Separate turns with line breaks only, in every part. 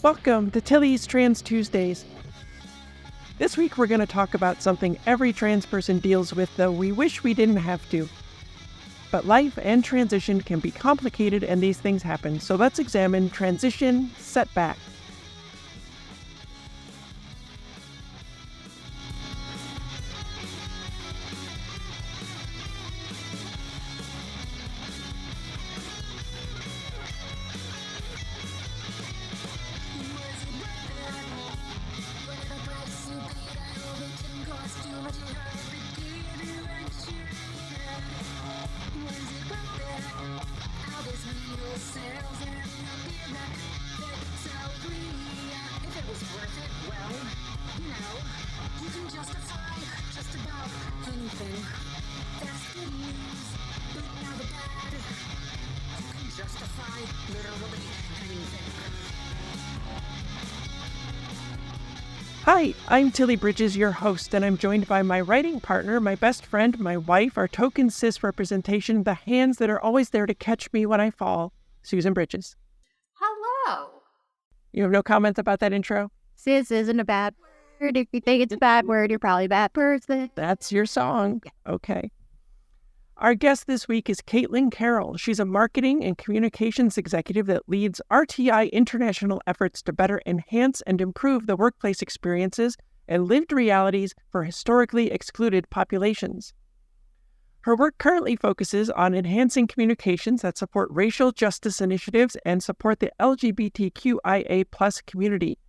Welcome to Tilly's Trans Tuesdays. This week we're going to talk about something every trans person deals with, though we wish we didn't have to. But life and transition can be complicated and these things happen, so let's examine transition setbacks. Hi, I'm Tilly Bridges, your host, and I'm joined by my writing partner, my best friend, my wife, our token cis representation, the hands that are always there to catch me when I fall, Susan Bridges.
Hello.
You have no comments about that intro?
Cis isn't a bad word. If you think it's a bad word, you're probably a bad person.
That's your song. Okay. Our guest this week is Caitlin Carroll. She's a marketing and communications executive that leads RTI international efforts to better enhance and improve the workplace experiences and lived realities for historically excluded populations. Her work currently focuses on enhancing communications that support racial justice initiatives and support the LGBTQIA+ community.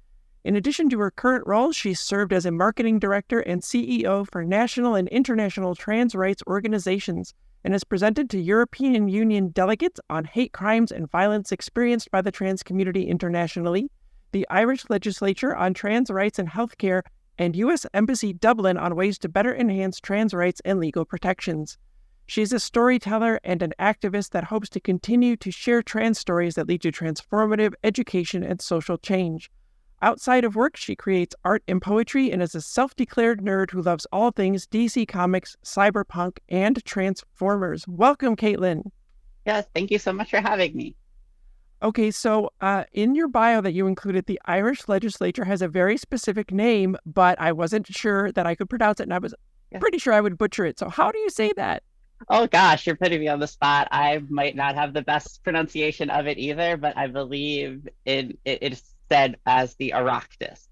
In addition to her current role, she's served as a marketing director and CEO for national and international trans rights organizations and has presented to European Union delegates on hate crimes and violence experienced by the trans community internationally, the Irish legislature on trans rights and healthcare, and U.S. Embassy Dublin on ways to better enhance trans rights and legal protections. She's a storyteller and an activist that hopes to continue to share trans stories that lead to transformative education and social change. Outside of work, she creates art and poetry and is a self-declared nerd who loves all things DC Comics, cyberpunk, and Transformers. Welcome, Caitlin.
Yes, thank you so much for having me.
Okay, so in your bio that you included, the Irish legislature has a very specific name, but I wasn't sure that I could pronounce it, and I was pretty sure I would butcher it. So how do you say that?
Oh gosh, you're putting me on the spot. I might not have the best pronunciation of it either, but I believe it is said as the Oireachtas.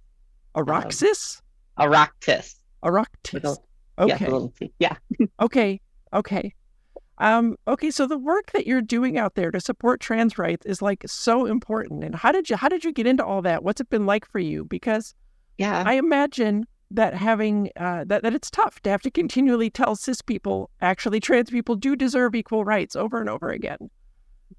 Oireachtas?
Oireachtas.
Oireachtas. Okay.
Yeah.
Okay. Okay, so the work that you're doing out there to support trans rights is like so important. And how did you get into all that? What's it been like for you? Because I imagine that having that it's tough to have to continually tell cis people, actually trans people do deserve equal rights over and over again.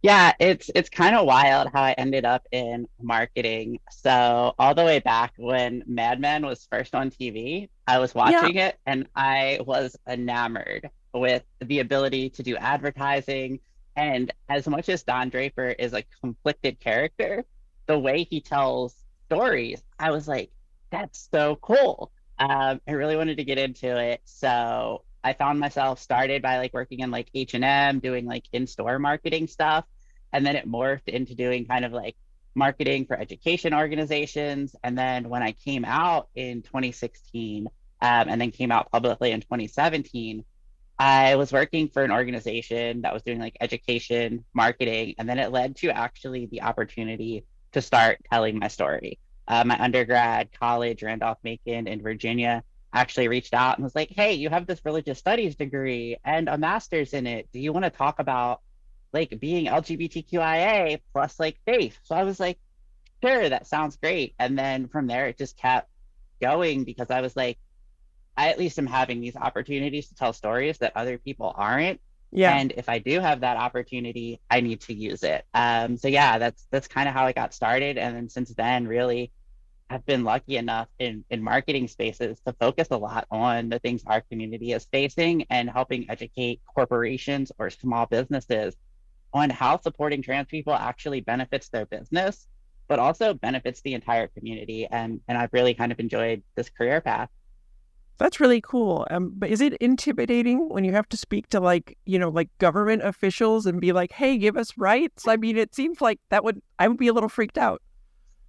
Yeah, it's kind of wild how I ended up in marketing. So all the way back when Mad Men was first on TV, I was watching it and I was enamored with the ability to do advertising. And as much as Don Draper is a conflicted character, the way he tells stories, I was like, that's so cool. I really wanted to get into it. So I found myself started by like working in like H&M, doing like in-store marketing stuff. And then it morphed into doing kind of like marketing for education organizations. And then when I came out in 2016, and then came out publicly in 2017, I was working for an organization that was doing like education, marketing, and then it led to actually the opportunity to start telling my story. My undergrad college, Randolph-Macon in Virginia, actually reached out and was like, hey, you have this religious studies degree and a master's in it. Do you want to talk about like being LGBTQIA plus like faith? So I was like, sure, that sounds great. And then from there, it just kept going because I was like, I at least am having these opportunities to tell stories that other people aren't. Yeah. And if I do have that opportunity, I need to use it. So yeah, that's kind of how I got started. And then since then, really, I've been lucky enough in marketing spaces to focus a lot on the things our community is facing and helping educate corporations or small businesses on how supporting trans people actually benefits their business, but also benefits the entire community. And I've really kind of enjoyed this career path.
That's really cool. But is it intimidating when you have to speak to like government officials and be like, hey, give us rights? I mean, it seems like I would be a little freaked out.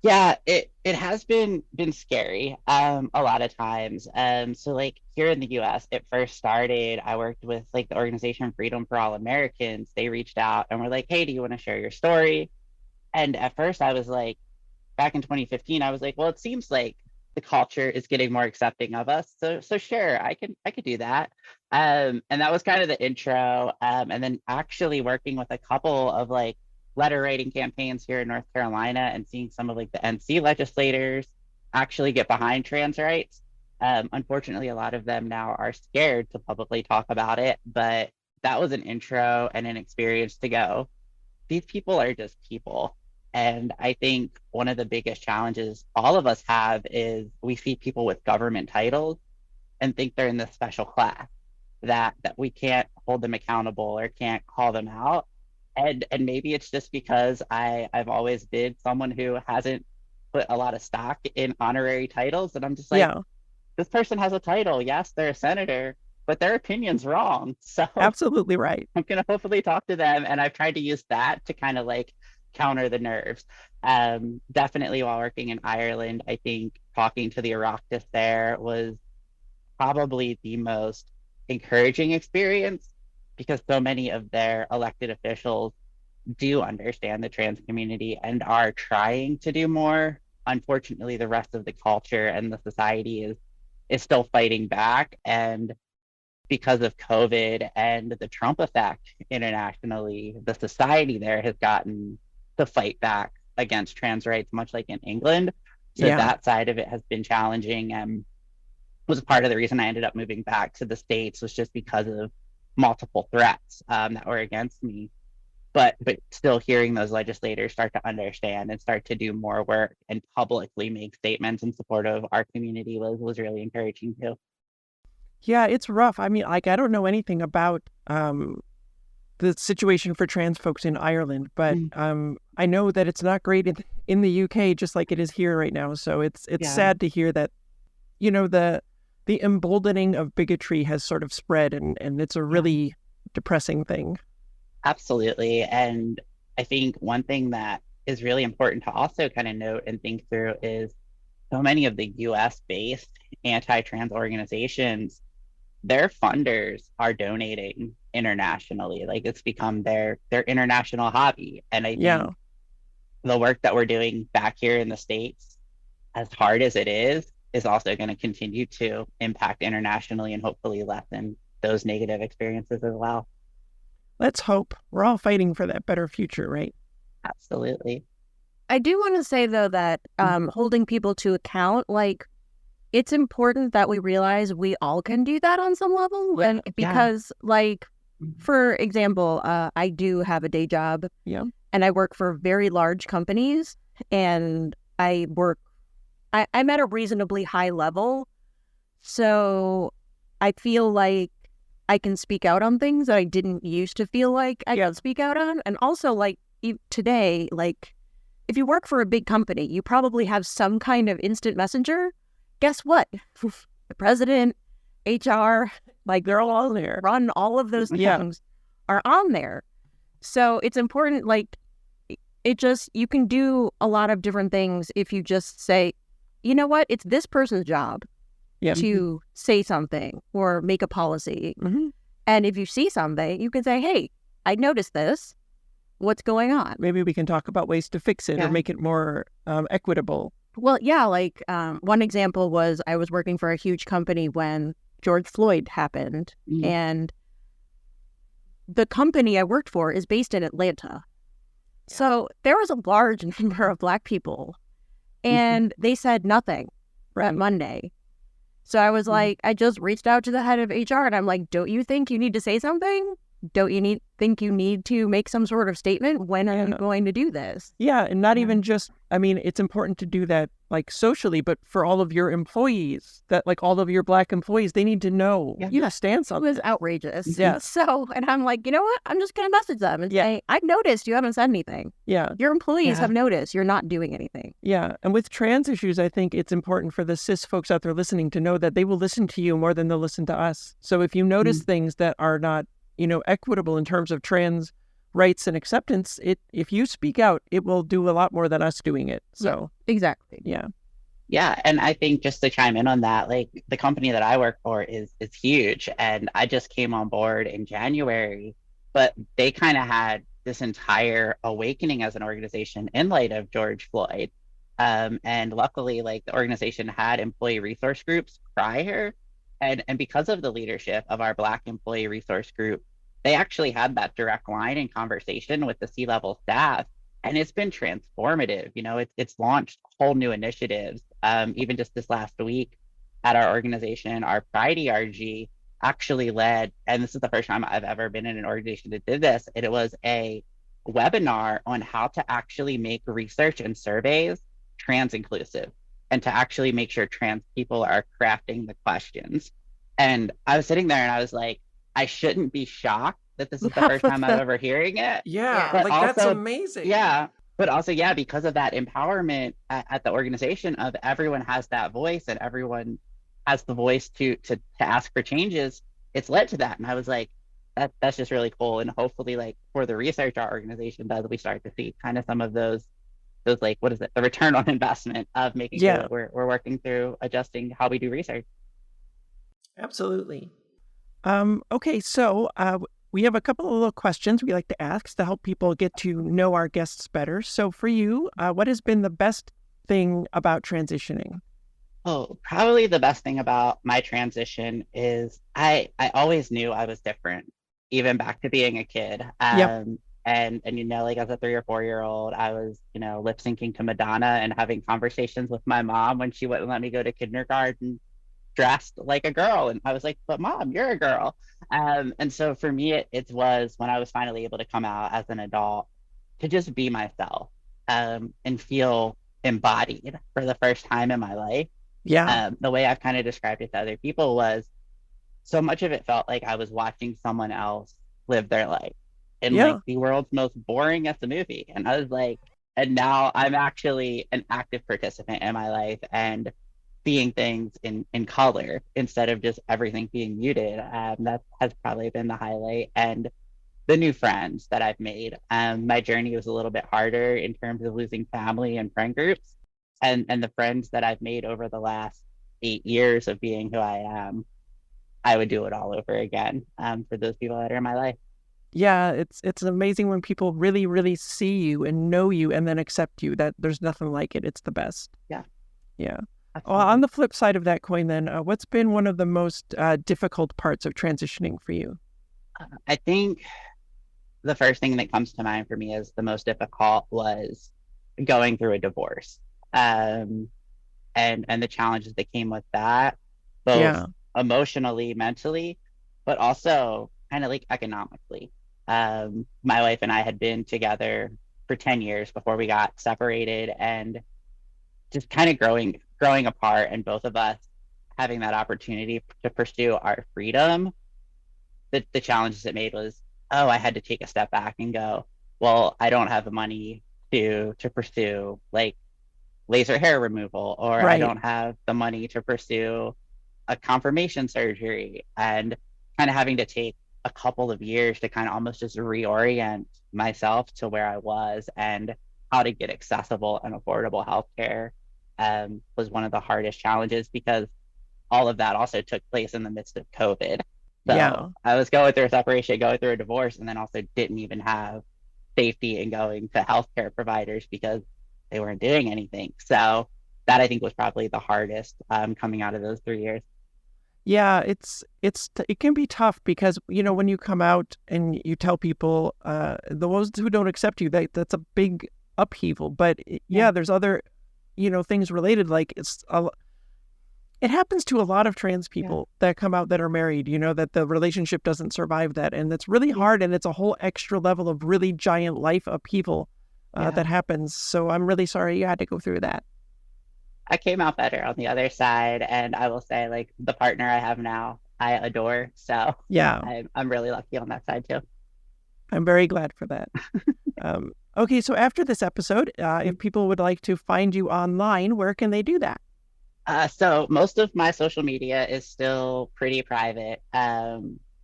Yeah, it has been scary a lot of times. So like here in the US, it first started, I worked with like the organization Freedom for All Americans. They reached out and were like, "Hey, do you want to share your story?" And at first I was like, back in 2015, I was like, well, it seems like the culture is getting more accepting of us. So sure, I could do that. And that was kind of the intro. And then actually working with a couple of like letter writing campaigns here in North Carolina and seeing some of like the NC legislators actually get behind trans rights. Unfortunately, a lot of them now are scared to publicly talk about it, but that was an intro and an experience to go. These people are just people. And I think one of the biggest challenges all of us have is we see people with government titles and think they're in this special class that we can't hold them accountable or can't call them out. And maybe it's just because I've always been someone who hasn't put a lot of stock in honorary titles. And I'm just like,
Yeah,
this person has a title. Yes, they're a senator, but their opinion's wrong. So
absolutely right.
I'm gonna hopefully talk to them, and I've tried to use that to kind of like counter the nerves. Definitely while working in Ireland, I think talking to the Oireachtas there was probably the most encouraging experience because so many of their elected officials do understand the trans community and are trying to do more. Unfortunately, the rest of the culture and the society is still fighting back, and because of COVID and the Trump effect internationally, the society there has gotten to fight back against trans rights, much like in England. So
Yeah.
that side of it has been challenging and was part of the reason I ended up moving back to the States was just because of multiple threats that were against me. But still hearing those legislators start to understand and start to do more work and publicly make statements in support of our community was really encouraging too.
Yeah, it's rough. I mean, like, I don't know anything about the situation for trans folks in Ireland, but I know that it's not great in the UK, just like it is here right now. So it's
Yeah.
sad to hear that, the emboldening of bigotry has sort of spread, and it's a really depressing thing.
Absolutely. And I think one thing that is really important to also kind of note and think through is so many of the US based anti trans organizations, their funders are donating internationally. Like it's become their international hobby. And I
Yeah.
think the work that we're doing back here in the States, as hard as it is also going to continue to impact internationally and hopefully lessen those negative experiences as well.
Let's hope. We're all fighting for that better future, right?
Absolutely.
I do want to say, though, that holding people to account, like, it's important that we realize we all can do that on some level. And because, like, for example, I do have a day job.
Yeah.
And I work for very large companies. And I'm at a reasonably high level. So I feel like I can speak out on things that I didn't used to feel like I could speak out on. And also, like, today, like, if you work for a big company, you probably have some kind of instant messenger. Guess what? The president, HR, like,
They're all on there.
run all of those things are on there. So it's important, like, you can do a lot of different things if you just say, you know what, it's this person's job to say something or make a policy.
Mm-hmm.
And if you see something, you can say, hey, I noticed this. What's going on?
Maybe we can talk about ways to fix it or make it more equitable.
Well, yeah, like one example was I was working for a huge company when George Floyd happened. And the company I worked for is based in Atlanta. So there was a large number of Black people and they said nothing on Monday. So I was like, I just reached out to the head of HR and I'm like, don't you think you need to say something? Don't you think you need to make some sort of statement? When are you going to do this?
Yeah, and not even just, I mean, it's important to do that like socially, but for all of your employees, that like all of your Black employees, they need to know you stand something.
It was outrageous.
Yeah.
So, and I'm like, you know what? I'm just going to message them and say, I've noticed you haven't said anything.
Yeah.
Your employees have noticed you're not doing anything.
Yeah. And with trans issues, I think it's important for the cis folks out there listening to know that they will listen to you more than they'll listen to us. So if you notice things that are not, equitable in terms of trans rights and acceptance, if you speak out, it will do a lot more than us doing it. So
exactly.
yeah.
Yeah, and I think just to chime in on that, like the company that I work for is huge, and I just came on board in January, but they kind of had this entire awakening as an organization in light of George Floyd. And luckily, like the organization had employee resource groups prior, and because of the leadership of our Black employee resource group, they actually had that direct line in conversation with the C-level staff, and it's been transformative. You know, it's launched whole new initiatives. Even just this last week at our organization, our Pride ERG actually led, and this is the first time I've ever been in an organization that did this. It was a webinar on how to actually make research and surveys trans inclusive, and to actually make sure trans people are crafting the questions. And I was sitting there and I was like, I shouldn't be shocked that this is the first time I'm ever hearing it.
Yeah,
But
like
also,
that's amazing.
Yeah. But also, yeah, because of that empowerment at the organization of everyone has that voice and everyone has the voice to ask for changes, it's led to that. And I was like, that's just really cool. And hopefully, like for the research our organization does, we start to see kind of some of those like, what is it, the return on investment of making sure that we're working through adjusting how we do research.
Absolutely. Okay, so we have a couple of little questions we like to ask to help people get to know our guests better. So for you, what has been the best thing about transitioning?
Oh, probably the best thing about my transition is I always knew I was different, even back to being a kid. And you know, like as a 3 or 4 year old, I was, you know, lip syncing to Madonna and having conversations with my mom when she wouldn't let me go to kindergarten dressed like a girl. And I was like, but mom, you're a girl. And so for me, it was when I was finally able to come out as an adult to just be myself, and feel embodied for the first time in my life.
Yeah.
The way I've kind of described it to other people was so much of it felt like I was watching someone else live their life in like the world's most boringest movie. And I was like, and now I'm actually an active participant in my life and seeing things in color instead of just everything being muted. That has probably been the highlight. And the new friends that I've made. My journey was a little bit harder in terms of losing family and friend groups. And the friends that I've made over the last 8 years of being who I am, I would do it all over again, for those people that are in my life.
Yeah, it's amazing when people really, really see you and know you and then accept you. That there's nothing like it. It's the best.
Yeah.
Yeah. Well, on the flip side of that coin, then, what's been one of the most difficult parts of transitioning for you?
I think the first thing that comes to mind for me as the most difficult was going through a divorce, and the challenges that came with that, both emotionally, mentally, but also kind of like economically. My wife and I had been together for 10 years before we got separated, and just kind of growing apart, and both of us having that opportunity to pursue our freedom. The challenges it made was, oh, I had to take a step back and go, well, I don't have the money to pursue like laser hair removal, or I don't have the money to pursue a confirmation surgery, and kind of having to take a couple of years to kind of almost just reorient myself to where I was and how to get accessible and affordable healthcare, was one of the hardest challenges, because all of that also took place in the midst of COVID. So I was going through a separation, going through a divorce, and then also didn't even have safety in going to healthcare providers because they weren't doing anything. So that, I think, was probably the hardest, coming out of those 3 years.
Yeah, it can be tough because, you know, when you come out and you tell people, those who don't accept you, that's a big upheaval. But there's other, you know, things related. Like it happens to a lot of trans people that come out that are married, you know, that the relationship doesn't survive that. And it's really hard. And it's a whole extra level of really giant life upheaval that happens. So I'm really sorry you had to go through that.
I came out better on the other side. And I will say, like, the partner I have now, I adore. So I'm really lucky on that side too.
I'm very glad for that. Okay, so after this episode, if people would like to find you online, where can they do that?
So most of my social media is still pretty private.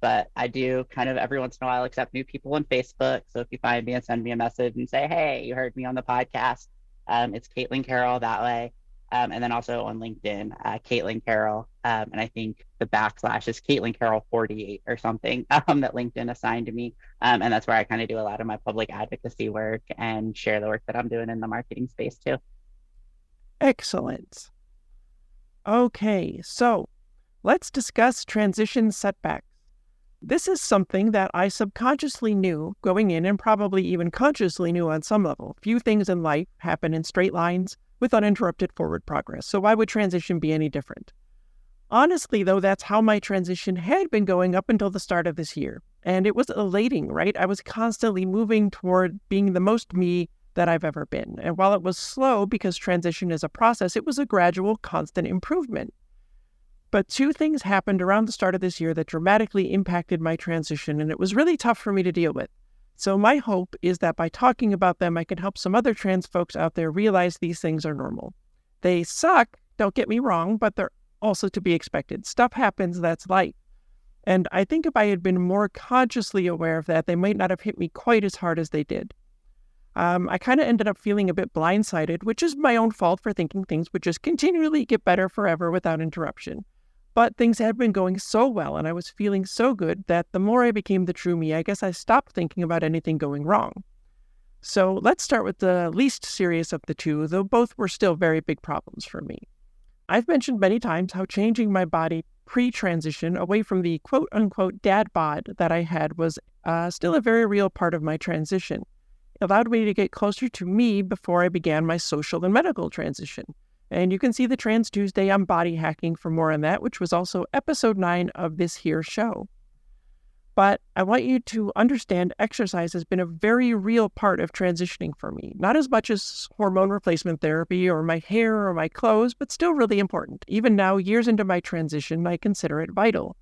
but I do kind of every once in a while accept new people on Facebook. So if you find me and send me a message and say, hey, you heard me on the podcast, it's Caitlin Carroll that way. And then also on LinkedIn, Caitlin Carroll. And I think the backslash is Caitlin Carroll 48 or something that LinkedIn assigned to me. And that's where I kind of do a lot of my public advocacy work and share the work that I'm doing in the marketing space too.
Excellent. Okay, so let's discuss transition setbacks. This is something that I subconsciously knew going in and probably even consciously knew on some level. Few things in life happen in straight lines with uninterrupted forward progress. So why would transition be any different? Honestly, though, that's how my transition had been going up until the start of this year. And it was elating, right? I was constantly moving toward being the most me that I've ever been. And while it was slow because transition is a process, it was a gradual, constant improvement. But two things happened around the start of this year that dramatically impacted my transition, and it was really tough for me to deal with. So my hope is that by talking about them, I can help some other trans folks out there realize these things are normal. They suck, don't get me wrong, but they're also to be expected. Stuff happens, that's life. And I think if I had been more consciously aware of that, they might not have hit me quite as hard as they did. I kind of ended up feeling a bit blindsided, which is my own fault for thinking things would just continually get better forever without interruption. But things had been going so well and I was feeling so good that the more I became the true me, I guess I stopped thinking about anything going wrong. So let's start with the least serious of the two, though both were still very big problems for me. I've mentioned many times how changing my body pre-transition away from the quote-unquote dad bod that I had was still a very real part of my transition. It allowed me to get closer to me before I began my social and medical transition. And you can see the Trans Tuesday on body hacking for more on that, which was also episode 9 of this here show. But I want you to understand exercise has been a very real part of transitioning for me. Not as much as hormone replacement therapy or my hair or my clothes, but still really important. Even now, years into my transition, I consider it vital.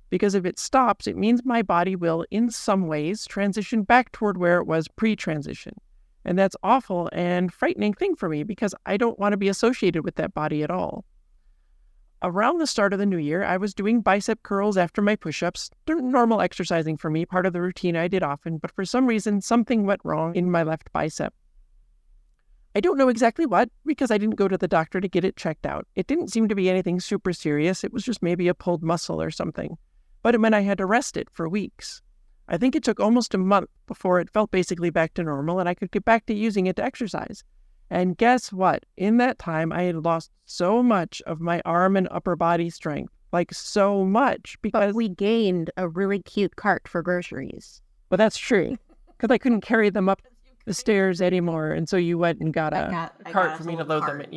Because if it stops, it means my body will, in some ways, transition back toward where it was pre-transition. And that's awful and frightening thing for me because I don't want to be associated with that body at all. Around the start of the new year, I was doing bicep curls after my push-ups, normal exercising for me, part of the routine I did often, but for some reason, something went wrong in my left bicep. I don't know exactly what, because I didn't go to the doctor to get it checked out. It didn't seem to be anything super serious. It was just maybe a pulled muscle or something. But it meant I had to rest it for weeks. I think it took almost a month before it felt basically back to normal and I could get back to using it to exercise. And guess what? In that time, I had lost so much of my arm and upper body strength, like so much because...
But we gained a really cute cart for groceries.
Well, that's true, because I couldn't carry them up the stairs anymore. And so you went and got a cart for me to load them in.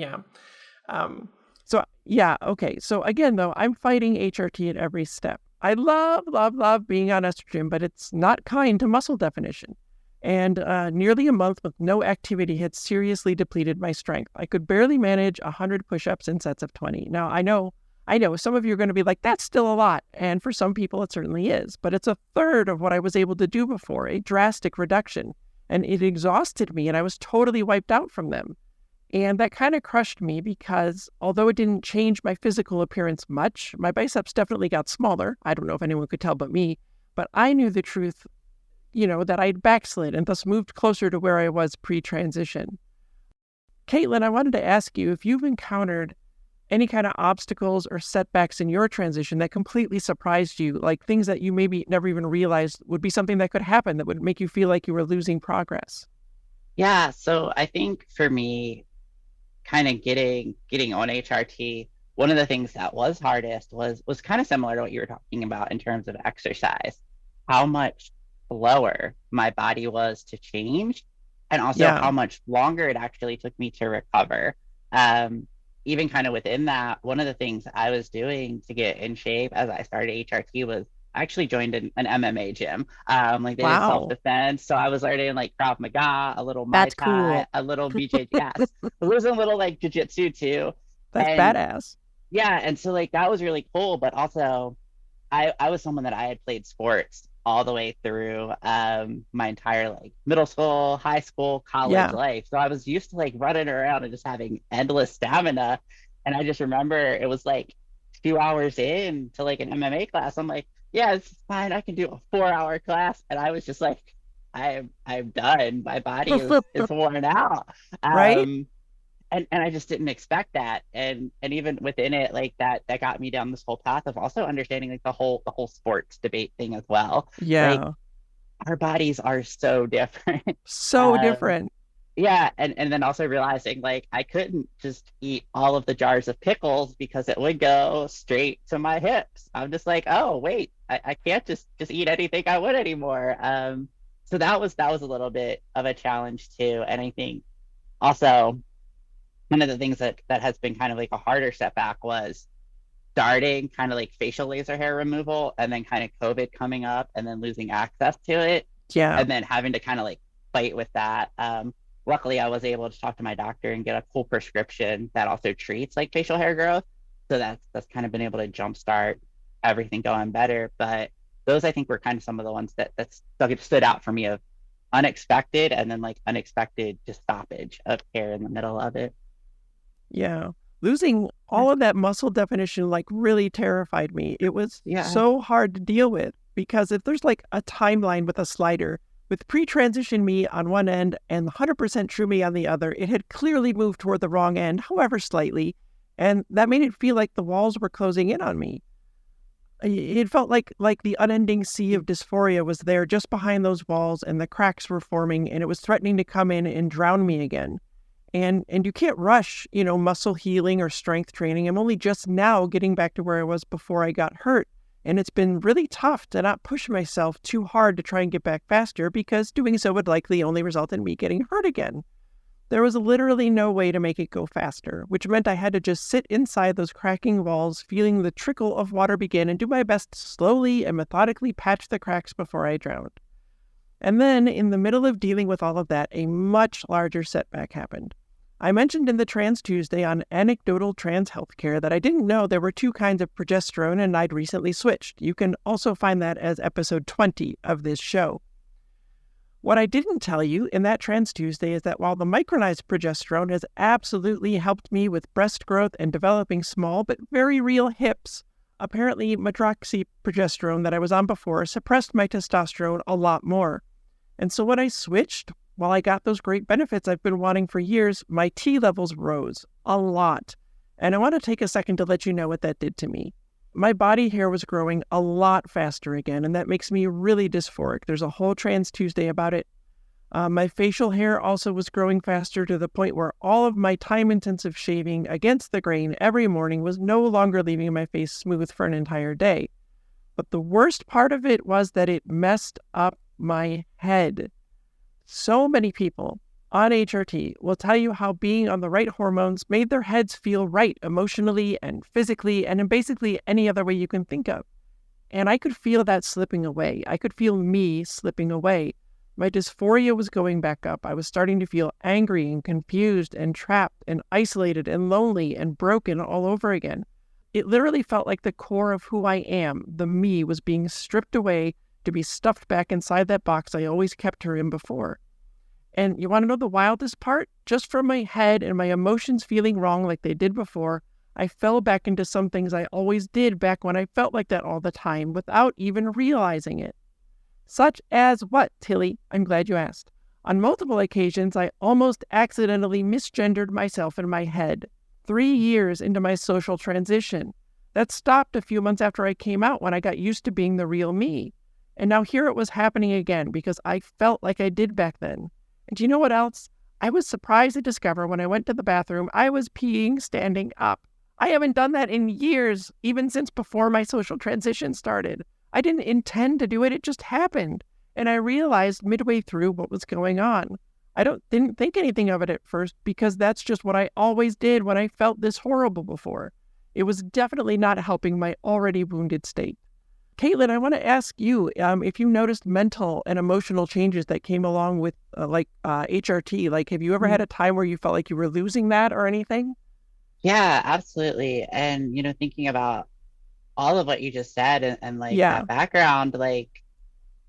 Yeah. Okay. So again, though, I'm fighting HRT at every step. I love being on estrogen, but it's not kind to muscle definition. And nearly a month with no activity had seriously depleted my strength. I could barely manage 100 push-ups in sets of 20. Now, I know some of you are going to be like, that's still a lot. And for some people, it certainly is. But it's a third of what I was able to do before, a drastic reduction. And it exhausted me, and I was totally wiped out from them. And that kind of crushed me because although it didn't change my physical appearance much, my biceps definitely got smaller. I don't know if anyone could tell but me, but I knew the truth, that I'd backslid and thus moved closer to where I was pre-transition. Caitlin, I wanted to ask you if you've encountered any kind of obstacles or setbacks in your transition that completely surprised you, like things that you maybe never even realized would be something that could happen that would make you feel like you were losing progress.
Yeah, so I think for me, kind of getting on HRT, one of the things that was hardest was kind of similar to what you were talking about in terms of exercise, how much slower my body was to change, and also how much longer it actually took me to recover. Even kind of within that, one of the things I was doing to get in shape as I started HRT was I actually joined an MMA gym. They did self-defense. So I was learning like Krav Maga, a little Muay Thai, a little BJ. Yes. There was a little like jiu-jitsu too.
That's badass.
Yeah. And so like that was really cool. But also I was someone that I had played sports all the way through my entire like middle school, high school, college life. So I was used to like running around and just having endless stamina. And I just remember it was like 2 hours in to like an MMA class. I'm like, yeah, it's fine. I can do a 4 hour class. And I was just like, I'm done. My body is worn out.
Right?
Um, and I just didn't expect that. And even within it, like that got me down this whole path of also understanding like the whole sports debate thing as well. Like
Yeah.
our bodies are so different.
So
Um,
different.
yeah, and then also realizing like I couldn't just eat all of the jars of pickles because it would go straight to my hips. I'm just like, oh wait, I can't just eat anything I would anymore. So that was a little bit of a challenge too. And I think also one of the things that has been kind of like a harder setback was starting kind of like facial laser hair removal and then kind of COVID coming up and then losing access to it
Yeah.
and then having to kind of like fight with that. Luckily, I was able to talk to my doctor and get a cool prescription that also treats like facial hair growth. So that's kind of been able to jumpstart everything going better. But those I think were kind of some of the ones that stood out for me of unexpected and then like unexpected just stoppage of hair in the middle of it.
Yeah. Losing
Yeah.
all of that muscle definition like really terrified me. It was
Yeah.
so hard to deal with because if there's like a timeline with a slider with pre-transition me on one end and 100% true me on the other, it had clearly moved toward the wrong end, however slightly, and that made it feel like the walls were closing in on me. It felt like the unending sea of dysphoria was there just behind those walls and the cracks were forming and it was threatening to come in and drown me again. And you can't rush, muscle healing or strength training. I'm only just now getting back to where I was before I got hurt. And it's been really tough to not push myself too hard to try and get back faster because doing so would likely only result in me getting hurt again. There was literally no way to make it go faster, which meant I had to just sit inside those cracking walls, feeling the trickle of water begin and do my best to slowly and methodically patch the cracks before I drowned. And then, in the middle of dealing with all of that, a much larger setback happened. I mentioned in the Trans Tuesday on Anecdotal Trans Healthcare that I didn't know there were two kinds of progesterone and I'd recently switched. You can also find that as episode 20 of this show. What I didn't tell you in that Trans Tuesday is that while the micronized progesterone has absolutely helped me with breast growth and developing small but very real hips, apparently medroxyprogesterone that I was on before suppressed my testosterone a lot more. And so when I switched, while I got those great benefits I've been wanting for years, my T levels rose a lot. And I want to take a second to let you know what that did to me. My body hair was growing a lot faster again, and that makes me really dysphoric. There's a whole Trans Tuesday about it. My facial hair also was growing faster to the point where all of my time-intensive shaving against the grain every morning was no longer leaving my face smooth for an entire day. But the worst part of it was that it messed up my head. So many people on HRT will tell you how being on the right hormones made their heads feel right emotionally and physically and in basically any other way you can think of. And I could feel that slipping away. I could feel me slipping away. My dysphoria was going back up. I was starting to feel angry and confused and trapped and isolated and lonely and broken all over again. It literally felt like the core of who I am, the me, was being stripped away to be stuffed back inside that box I always kept her in before. And you want to know the wildest part? Just from my head and my emotions feeling wrong like they did before, I fell back into some things I always did back when I felt like that all the time without even realizing it. Such as what, Tilly? I'm glad you asked. On multiple occasions, I almost accidentally misgendered myself in my head. 3 years into my social transition. That stopped a few months after I came out when I got used to being the real me. And now here it was happening again because I felt like I did back then. And do you know what else? I was surprised to discover when I went to the bathroom, I was peeing standing up. I haven't done that in years, even since before my social transition started. I didn't intend to do it, it just happened. And I realized midway through what was going on. Didn't think anything of it at first because that's just what I always did when I felt this horrible before. It was definitely not helping my already wounded state. Caitlin, I want to ask you if you noticed mental and emotional changes that came along with HRT. Like, have you ever had a time where you felt like you were losing that or anything?
Yeah, absolutely. And thinking about all of what you just said and like
Yeah.
that background, like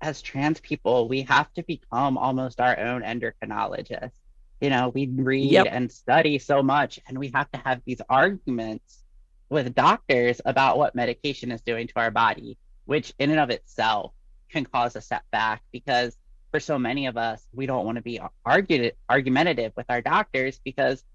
as trans people, we have to become almost our own endocrinologists. We read
Yep.
and study so much, and we have to have these arguments with doctors about what medication is doing to our body, which in and of itself can cause a setback because for so many of us, we don't want to be argumentative with our doctors because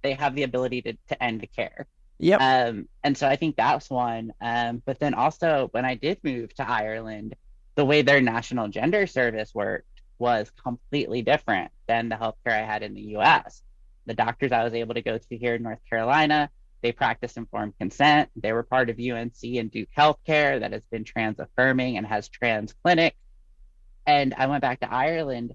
they have the ability to end the care.
Yep.
And so I think that's one. But then also when I did move to Ireland, the way their national gender service worked was completely different than the healthcare I had in the US. The doctors I was able to go to here in North Carolina, they practice informed consent. They were part of UNC and Duke Healthcare that has been trans affirming and has trans clinics. And I went back to Ireland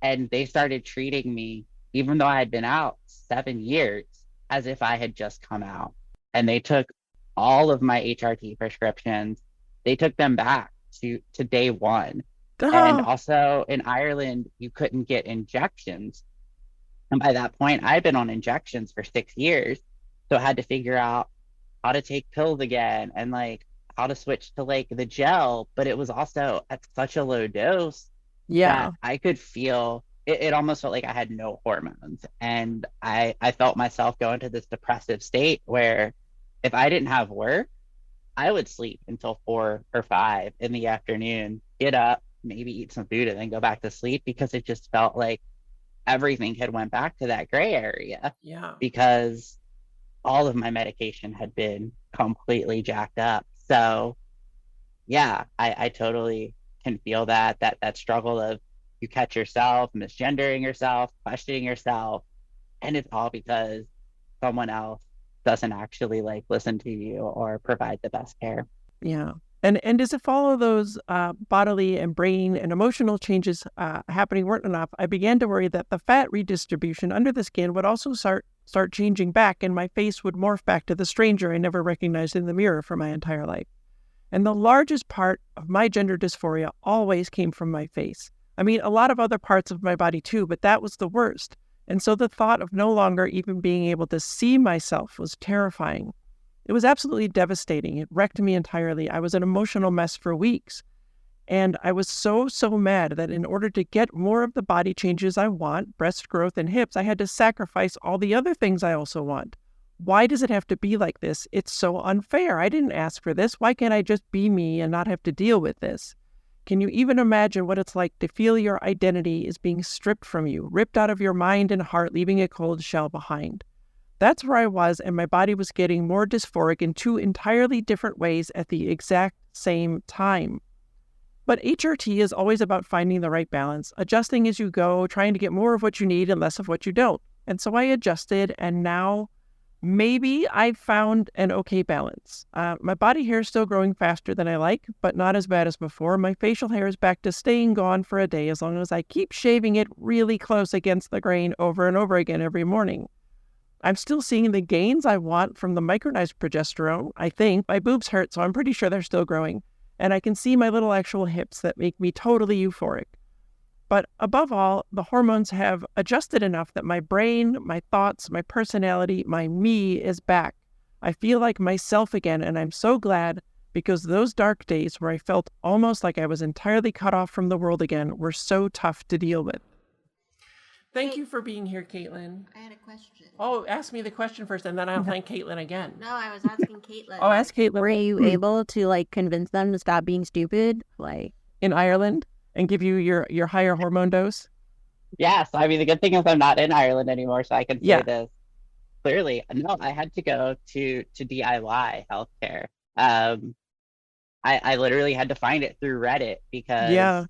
and they started treating me, even though I had been out 7 years, as if I had just come out. And they took all of my HRT prescriptions, they took them back to day one. And also in Ireland, you couldn't get injections. And by that point, I'd been on injections for 6 years. So I had to figure out how to take pills again and like how to switch to like the gel. But it was also at such a low dose that I could feel it almost felt like I had no hormones. And I felt myself go into this depressive state where if I didn't have work, I would sleep until 4 or 5 in the afternoon, get up, maybe eat some food and then go back to sleep because it just felt like everything had went back to that gray area.
Yeah.
Because all of my medication had been completely jacked up. So yeah, I totally can feel that struggle of you catch yourself misgendering yourself, questioning yourself, and it's all because someone else doesn't actually like listen to you or provide the best care.
Yeah. And does it follow those bodily and brain and emotional changes happening weren't enough? I began to worry that the fat redistribution under the skin would also start changing back, and my face would morph back to the stranger I never recognized in the mirror for my entire life. And the largest part of my gender dysphoria always came from my face. I mean, a lot of other parts of my body too, but that was the worst. And so the thought of no longer even being able to see myself was terrifying. It was absolutely devastating. It wrecked me entirely. I was an emotional mess for weeks. And I was so mad that in order to get more of the body changes I want, breast growth and hips, I had to sacrifice all the other things I also want. Why does it have to be like this? It's so unfair. I didn't ask for this. Why can't I just be me and not have to deal with this? Can you even imagine what it's like to feel your identity is being stripped from you, ripped out of your mind and heart, leaving a cold shell behind? That's where I was, and my body was getting more dysphoric in 2 entirely different ways at the exact same time. But HRT is always about finding the right balance, adjusting as you go, trying to get more of what you need and less of what you don't. And so I adjusted, and now maybe I found an okay balance. My body hair is still growing faster than I like, but not as bad as before. My facial hair is back to staying gone for a day as long as I keep shaving it really close against the grain over and over again every morning. I'm still seeing the gains I want from the micronized progesterone, I think. My boobs hurt, so I'm pretty sure they're still growing. And I can see my little actual hips that make me totally euphoric. But above all, the hormones have adjusted enough that my brain, my thoughts, my personality, my me is back. I feel like myself again, and I'm so glad because those dark days where I felt almost like I was entirely cut off from the world again were so tough to deal with. Thank you for being here, Caitlin.
I had a question.
Oh, ask me the question first, and then I'll thank Caitlin again.
No, I was asking Caitlin.
Oh, ask Caitlin.
Were you able to like convince them to stop being stupid? Like
in Ireland and give you your higher hormone dose?
Yes. I mean, the good thing is I'm not in Ireland anymore, so I can say this clearly. No, I had to go to DIY healthcare. I literally had to find it through Reddit because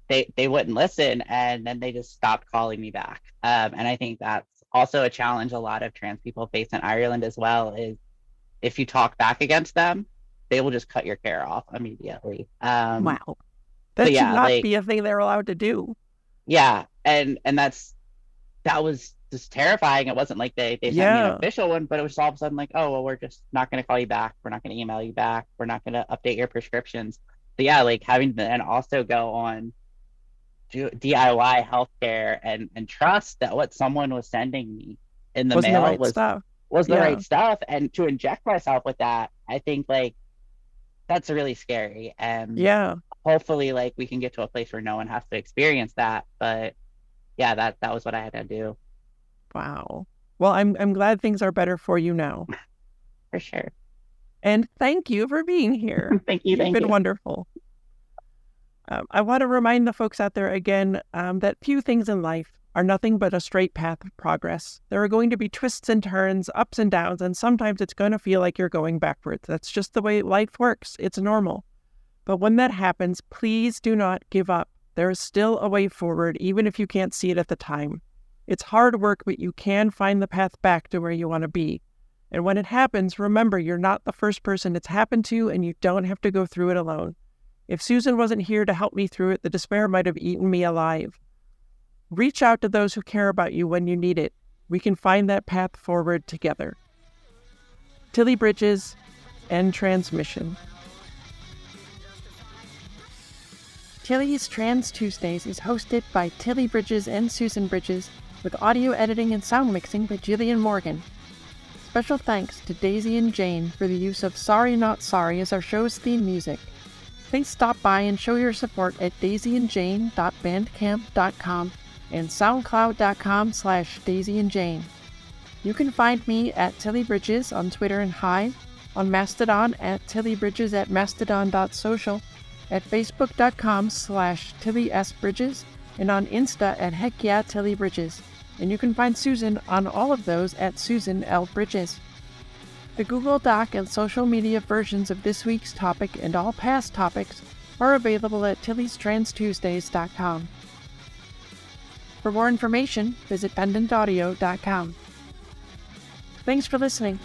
they wouldn't listen, and then they just stopped calling me back. And I think that's also a challenge a lot of trans people face in Ireland as well, is if you talk back against them, they will just cut your care off immediately.
Wow. That should not be a thing they're allowed to do.
Yeah. And that was just terrifying. It wasn't like they sent me an official one, but it was all of a sudden like, oh, well, we're just not going to call you back. We're not going to email you back. We're not going to update your prescriptions. So yeah, like having to then also go on do DIY healthcare and trust that what someone was sending me in the mail was the right stuff. And to inject myself with that, I think like that's really scary. And hopefully like we can get to a place where no one has to experience that. But yeah, that was what I had to do.
Wow. Well, I'm glad things are better for you now.
For sure.
And thank you for being here.
Thank you.
You've been wonderful. I want to remind the folks out there again that few things in life are nothing but a straight path of progress. There are going to be twists and turns, ups and downs, and sometimes it's going to feel like you're going backwards. That's just the way life works. It's normal. But when that happens, please do not give up. There is still a way forward, even if you can't see it at the time. It's hard work, but you can find the path back to where you want to be. And when it happens, remember, you're not the first person it's happened to, and you don't have to go through it alone. If Susan wasn't here to help me through it, the despair might have eaten me alive. Reach out to those who care about you when you need it. We can find that path forward together. Tilly Bridges, End Transmission. Tilly's Trans Tuesdays is hosted by Tilly Bridges and Susan Bridges, with audio editing and sound mixing by Jillian Morgan. Special thanks to Daisy and Jane for the use of Sorry Not Sorry as our show's theme music. Please stop by and show your support at daisyandjane.bandcamp.com and soundcloud.com/daisyandjane. You can find me at Tilly Bridges on Twitter and Hive, on Mastodon at tillybridges at mastodon.social, at facebook.com/TillySBridges, and on Insta at HeckYeahTillyBridges. And you can find Susan on all of those at Susan L. Bridges. The Google Doc and social media versions of this week's topic and all past topics are available at Tilly'sTransTuesdays.com. For more information, visit pendantaudio.com. Thanks for listening.